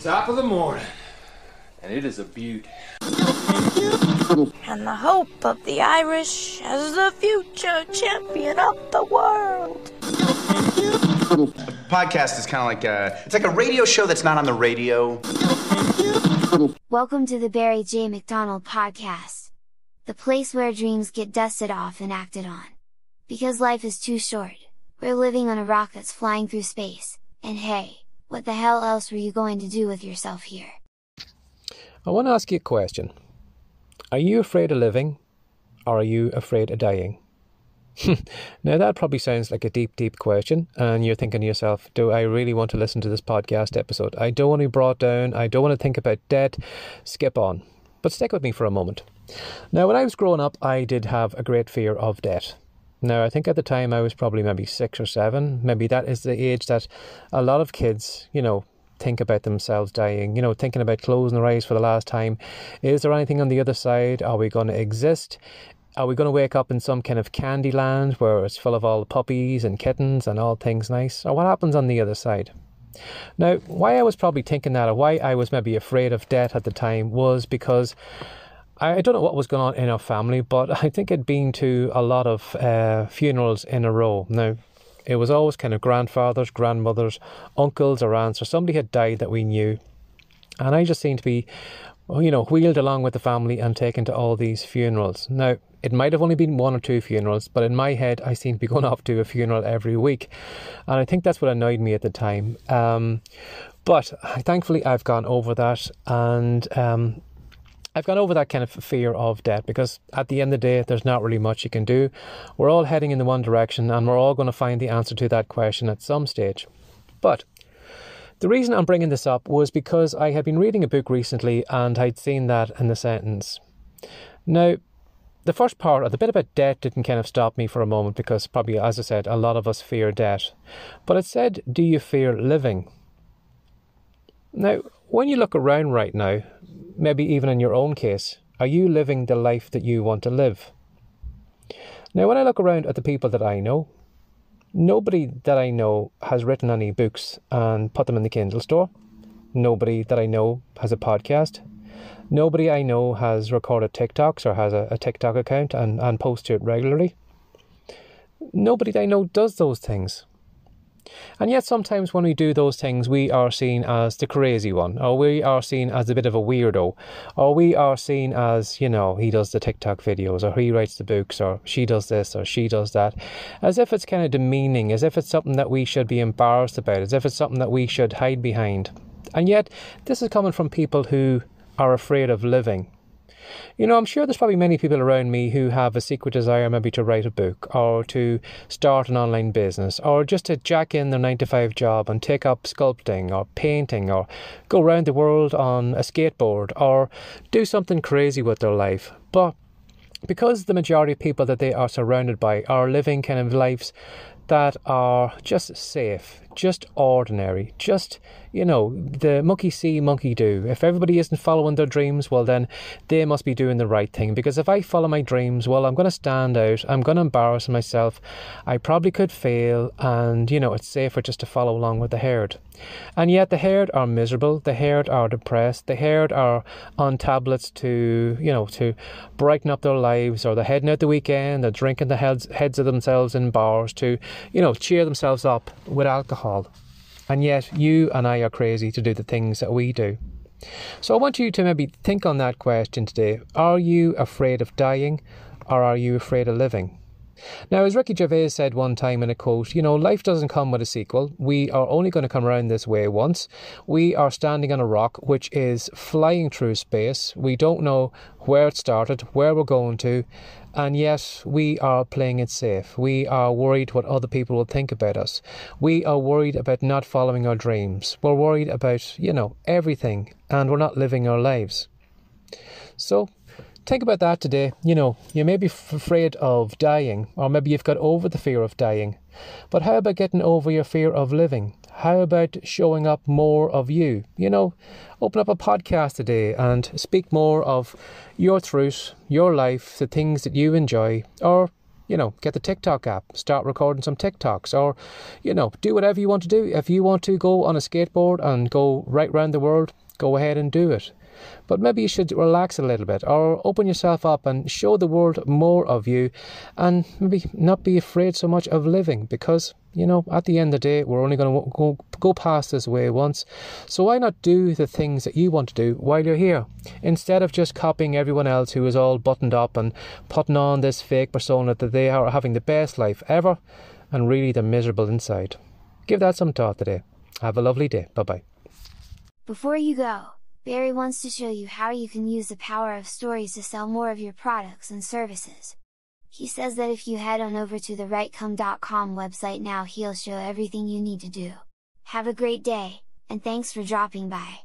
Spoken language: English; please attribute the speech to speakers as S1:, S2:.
S1: Top of the morning, and it is a beaut.
S2: And the hope of the Irish as the future champion of the world.
S3: A podcast is kind of like it's like a radio show that's not on the radio.
S4: Welcome to the Barry J. McDonald podcast. The place where dreams get dusted off and acted on. Because life is too short, we're living on a rock that's flying through space, and hey, what the hell else were you going to do with yourself here?
S5: I want to ask you a question. Are you afraid of living, or are you afraid of dying? Now that probably sounds like a deep question, and you're thinking to yourself, do I really want to listen to this podcast episode? I don't want to be brought down, I don't want to think about death, skip on. But stick with me for a moment. Now when I was growing up, I did have a great fear of death. Now I think at the time I was probably maybe 6 or 7, maybe that is the age that a lot of kids, think about themselves dying, thinking about closing their eyes for the last time. Is there anything on the other side? Are we going to exist? Are we going to wake up in some kind of candy land where it's full of all puppies and kittens and all things nice? Or what happens on the other side? Now, why I was probably thinking that, or why I was maybe afraid of death at the time, was because I don't know what was going on in our family, but I think I'd been to a lot of funerals in a row. Now, it was always kind of grandfathers, grandmothers, uncles or aunts, or somebody had died that we knew. And I just seemed to be, wheeled along with the family and taken to all these funerals. Now, it might have only been 1 or 2 funerals, but in my head, I seemed to be going off to a funeral every week. And I think that's what annoyed me at the time. But thankfully, I've gone over that, and I've gone over that kind of fear of death, because at the end of the day, there's not really much you can do. We're all heading in the one direction, and we're all going to find the answer to that question at some stage. But the reason I'm bringing this up was because I had been reading a book recently, and I'd seen that in the sentence. Now, the first part, or the bit about death, didn't kind of stop me for a moment, because probably, as I said, a lot of us fear death. But it said, do you fear living? Now, when you look around right now, maybe even in your own case, are you living the life that you want to live? Now, when I look around at the people that I know, nobody that I know has written any books and put them in the Kindle store. Nobody that I know has a podcast. Nobody I know has recorded TikToks or has a TikTok account and posts to it regularly. Nobody that I know does those things. And yet sometimes when we do those things, we are seen as the crazy one, or we are seen as a bit of a weirdo, or we are seen as, he does the TikTok videos, or he writes the books, or she does this, or she does that, as if it's kind of demeaning, as if it's something that we should be embarrassed about, as if it's something that we should hide behind. And yet this is coming from people who are afraid of living. I'm sure there's probably many people around me who have a secret desire maybe to write a book, or to start an online business, or just to jack in their 9-to-5 job and take up sculpting or painting, or go around the world on a skateboard, or do something crazy with their life. But because the majority of people that they are surrounded by are living kind of lives that are just safe, just ordinary, just, the monkey see, monkey do. If everybody isn't following their dreams, well then they must be doing the right thing. Because if I follow my dreams, well, I'm going to stand out, I'm going to embarrass myself, I probably could fail, and, it's safer just to follow along with the herd. And yet the herd are miserable, the herd are depressed, the herd are on tablets to brighten up their lives, or they're heading out the weekend, they're drinking the heads of themselves in bars to, cheer themselves up with alcohol. And yet you and I are crazy to do the things that we do. So I want you to maybe think on that question today. Are you afraid of dying, or are you afraid of living? Now, as Ricky Gervais said one time in a quote, life doesn't come with a sequel. We are only going to come around this way once. We are standing on a rock which is flying through space. We don't know where it started, where we're going to, and yet we are playing it safe. We are worried what other people will think about us. We are worried about not following our dreams. We're worried about, everything, and we're not living our lives. So think about that today. You may be afraid of dying, or maybe you've got over the fear of dying. But how about getting over your fear of living? How about showing up more of you? Open up a podcast today and speak more of your truth, your life, the things that you enjoy. Or, get the TikTok app, start recording some TikToks, or, do whatever you want to do. If you want to go on a skateboard and go right round the world, go ahead and do it. But maybe you should relax a little bit, or open yourself up and show the world more of you, and maybe not be afraid so much of living, because, at the end of the day, we're only going to go past this way once. So why not do the things that you want to do while you're here, instead of just copying everyone else who is all buttoned up and putting on this fake persona that they are having the best life ever, and really they're miserable inside. Give that some thought today. Have a lovely day. Bye-bye.
S4: Before you go, Barry wants to show you how you can use the power of stories to sell more of your products and services. He says that if you head on over to the rightcom.com website now, he'll show everything you need to do. Have a great day, and thanks for dropping by.